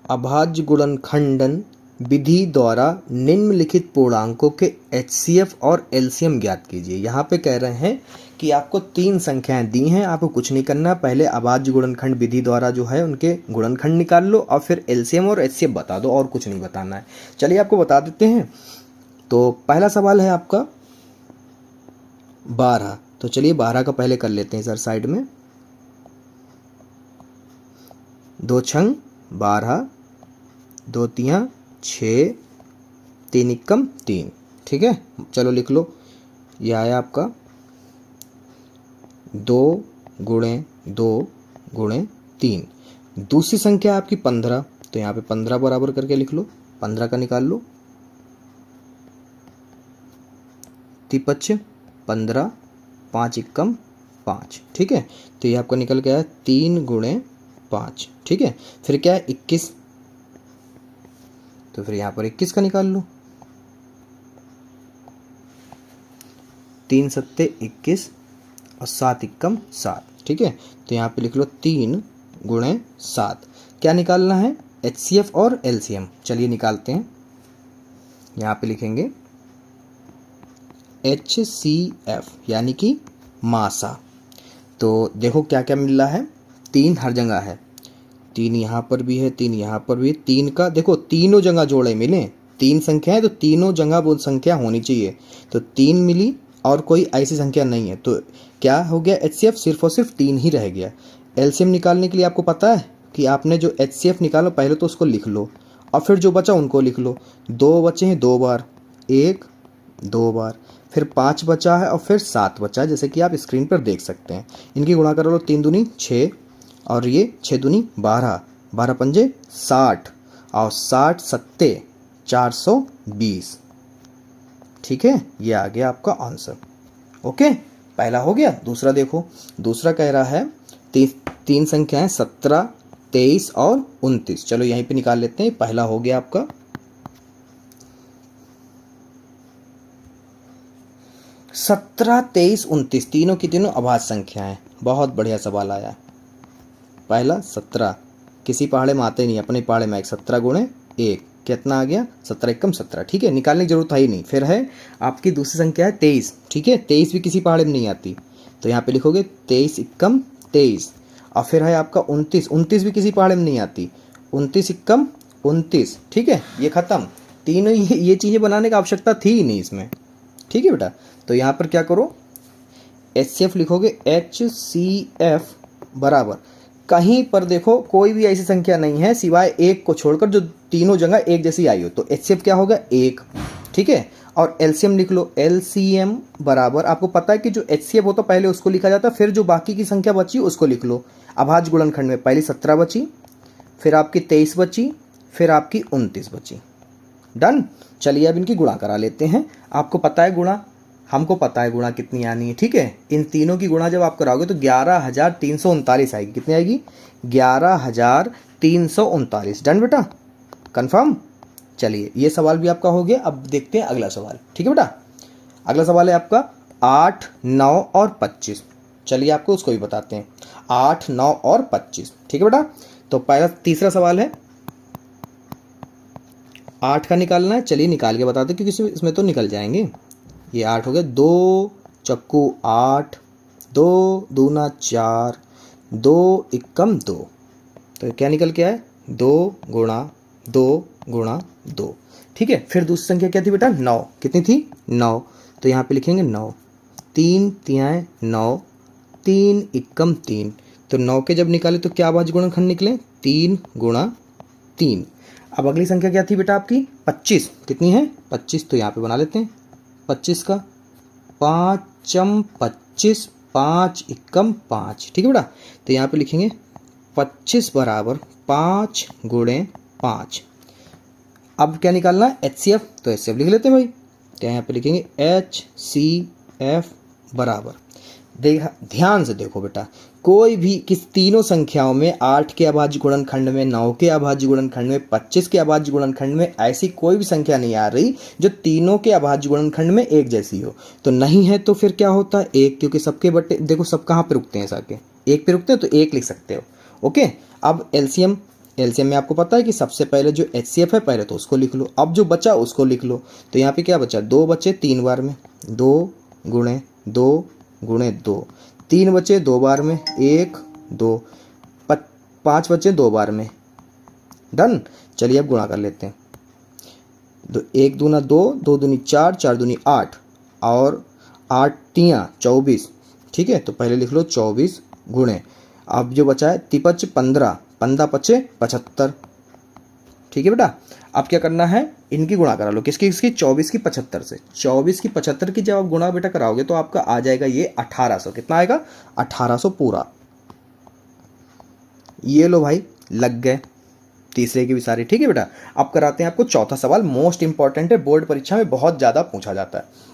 अभाज्य गुणनखंडन विधि द्वारा निम्नलिखित पूर्णांकों के HCF और LCM ज्ञात कीजिए। यहाँ पे कह रहे हैं कि आपको 3 संख्याएं दी हैं, आपको कुछ नहीं करना, पहले अभाज्य गुणनखंड विधि द्वारा जो है उनके गुणनखंड निकाल लो और फिर LCM और HCF बता दो, और कुछ नहीं बताना है। चलिए आपको बता देते हैं। तो पहला सवाल है आपका 12। तो चलिए 12 का पहले कर लेते हैं सर साइड में। 2 छंग 12, 2 तियां 6, 3 इक्कम 3। ठीक है, चलो लिख लो। यह आया आपका 2 गुणे 2 गुणे 3। दूसरी संख्या आपकी 15, तो यहाँ पे 15 बराबर करके लिख लो। 15 का निकाल लो। 3 15, 5 इक्कम 5। ठीक है, तो ये आपका निकल गया 3 गुणे 5। ठीक है, फिर क्या है 21, तो फिर यहाँ पर 21 का निकाल लो। 3 सत्ते 21 और 7 इक्कम 7। ठीक है, तो यहाँ पे लिख लो 3 गुणे 7। क्या निकालना है? HCF और LCM। चलिए निकालते हैं। यहाँ पे लिखेंगे HCF यानी कि मासा। तो देखो क्या क्या मिल रहा है, 3 हर जगह है, 3 यहाँ पर भी है, 3 यहाँ पर भी है। 3 का देखो तीनों जगह जोड़े मिले, 3 संख्या है तो तीनों जगह वो संख्या होनी चाहिए। तो 3 मिली और कोई ऐसी संख्या नहीं है, तो क्या हो गया? HCF सिर्फ और सिर्फ 3 ही रह गया। LCM निकालने के लिए आपको पता है कि आपने जो HCF निकालो पहले तो उसको लिख लो और फिर जो बचा उनको लिख लो। 2 बचे हैं 2 बार, 1 2 बार, फिर 5 बचा है और फिर 7 बचा है, जैसे कि आप स्क्रीन पर देख सकते हैं। इनकी गुणा कर लो, 3 दूनी 6 और ये 6 दूनी 12, 12 पंजे 60 और 60 सत्ते 420। ठीक है, ये आ गया आपका आंसर। ओके, पहला हो गया। दूसरा देखो, दूसरा कह रहा है 3 संख्याएं 17, 23 और 29। चलो यहीं पे निकाल लेते हैं। पहला हो गया आपका 17, 23, 29, तीनों की तीनों अभाज्य संख्याएं। बहुत बढ़िया सवाल आया। पहला 17, किसी पहाड़े में आते नहीं, अपने पहाड़े में 17 गुणे 1 कितना आ गया? 17 इक्कम 17। ठीक है, निकालने की जरूरत है ही नहीं। फिर है आपकी दूसरी संख्या है 23। ठीक है, 23 भी किसी पहाड़े में नहीं आती, तो यहाँ पे लिखोगे 23 इक्कम 23। और फिर है आपका 29, 29 भी किसी पहाड़े में नहीं आती, 29 इक्कम 29। ठीक है, ये खत्म। तीनों ये चीज़ें बनाने की आवश्यकता थी ही नहीं इसमें। ठीक है बेटा, तो यहाँ पर क्या करो, HCF लिखोगे, HCF बराबर, कहीं पर देखो कोई भी ऐसी संख्या नहीं है सिवाय 1 को छोड़कर जो तीनों जगह एक जैसी आई हो, तो HCF क्या होगा? 1। ठीक है, और LCM लिख लो, LCM बराबर, आपको पता है कि जो HCF होता पहले उसको लिखा जाता, फिर जो बाकी की संख्या बची उसको लिख लो। अभाज्य गुणनखंड में पहले 17 बची, फिर आपकी 23 बची, फिर आपकी 29 बची। डन। चलिए अब इनकी गुणा करा लेते हैं। आपको पता है गुणा, हमको पता है गुणा कितनी आनी है। ठीक है, इन तीनों की गुणा जब आप कराओगे तो 11,339 आएगी। कितनी आएगी? 11,339। डन बेटा, कंफर्म। चलिए ये सवाल भी आपका हो गया। अब देखते हैं अगला सवाल। ठीक है बेटा, अगला सवाल है आपका 8, 9 और 25। चलिए आपको उसको भी बताते हैं, 8, 9 और 25। ठीक है बेटा, तो पहला तीसरा सवाल है 8 का निकालना है। चलिए निकाल के बताते हैं, क्योंकि इसमें तो निकल जाएंगे। ये 8 हो गया, 2 चक्कू 8, 2 दूना 4, 2 इक्कम 2। तो क्या निकल के आए? 2 गुणा 2 गुणा 2। ठीक है, फिर दूसरी संख्या क्या थी बेटा? 9। कितनी थी? 9। तो यहाँ पे लिखेंगे 9, 3 तियाएँ 9, 3 इक्कम 3। तो 9 के जब निकाले तो क्या अभाज्य गुणनखंड निकले? 3 गुणा 3। अब अगली संख्या क्या थी बेटा आपकी? 25। कितनी है? 25। तो यहाँ पे बना लेते हैं 25 का 5 25, 5 इक्कम 5। ठीक है बेटा, तो यहाँ पे लिखेंगे 25 बराबर 5 गुणे 5। अब क्या निकालना है? HCF। तो HCF लिख लेते हैं भाई। तो यहाँ पे लिखेंगे HCF बराबर, ध्यान से देखो बेटा, कोई भी किस तीनों संख्याओं में 8 के अभाज्य गुणनखंड में, 9 के अभाज्य गुणनखंड में, 25 के अभाज्य गुणनखंड में ऐसी कोई भी संख्या नहीं आ रही जो तीनों के अभाज्य गुणनखंड में एक जैसी हो। तो नहीं है तो फिर क्या होता है? 1, क्योंकि सबके बट्टे देखो सब कहाँ पे रुकते हैं, साके 1 पे रुकते हैं, तो 1 लिख सकते हो। ओके, अब LCM एलसीएम में आपको पता है कि सबसे पहले जो एचसीएफ है पहले तो उसको लिख लो, अब जो बचा उसको लिख लो। तो यहाँ पे क्या बचा, 2 बचे 3 बार में, 2 गुणे 2 गुणे 2, 3 बचे 2 बार में, 1 2, 5 बचे 2 बार में। डन। चलिए अब गुणा कर लेते हैं। 1 दूना 2, 2 दूनी 4, 4 दूनी 8 और 8 तियाँ 24। ठीक है, तो पहले लिख लो 24 गुणे, अब जो बचा है 3 15, 15 पचे 75। ठीक है बेटा, अब क्या करना है, इनकी गुणा करा लो, किसकी किसकी, 24 की 75 से। 24 की 75 की जब आप गुणा बेटा कराओगे तो आपका आ जाएगा ये 1800। कितना आएगा, 1800 पूरा। ये लो भाई, लग गए तीसरे की भी सारी। ठीक है बेटा, अब कराते हैं आपको चौथा सवाल, मोस्ट इंपॉर्टेंट है, बोर्ड परीक्षा में बहुत ज़्यादा पूछा जाता है।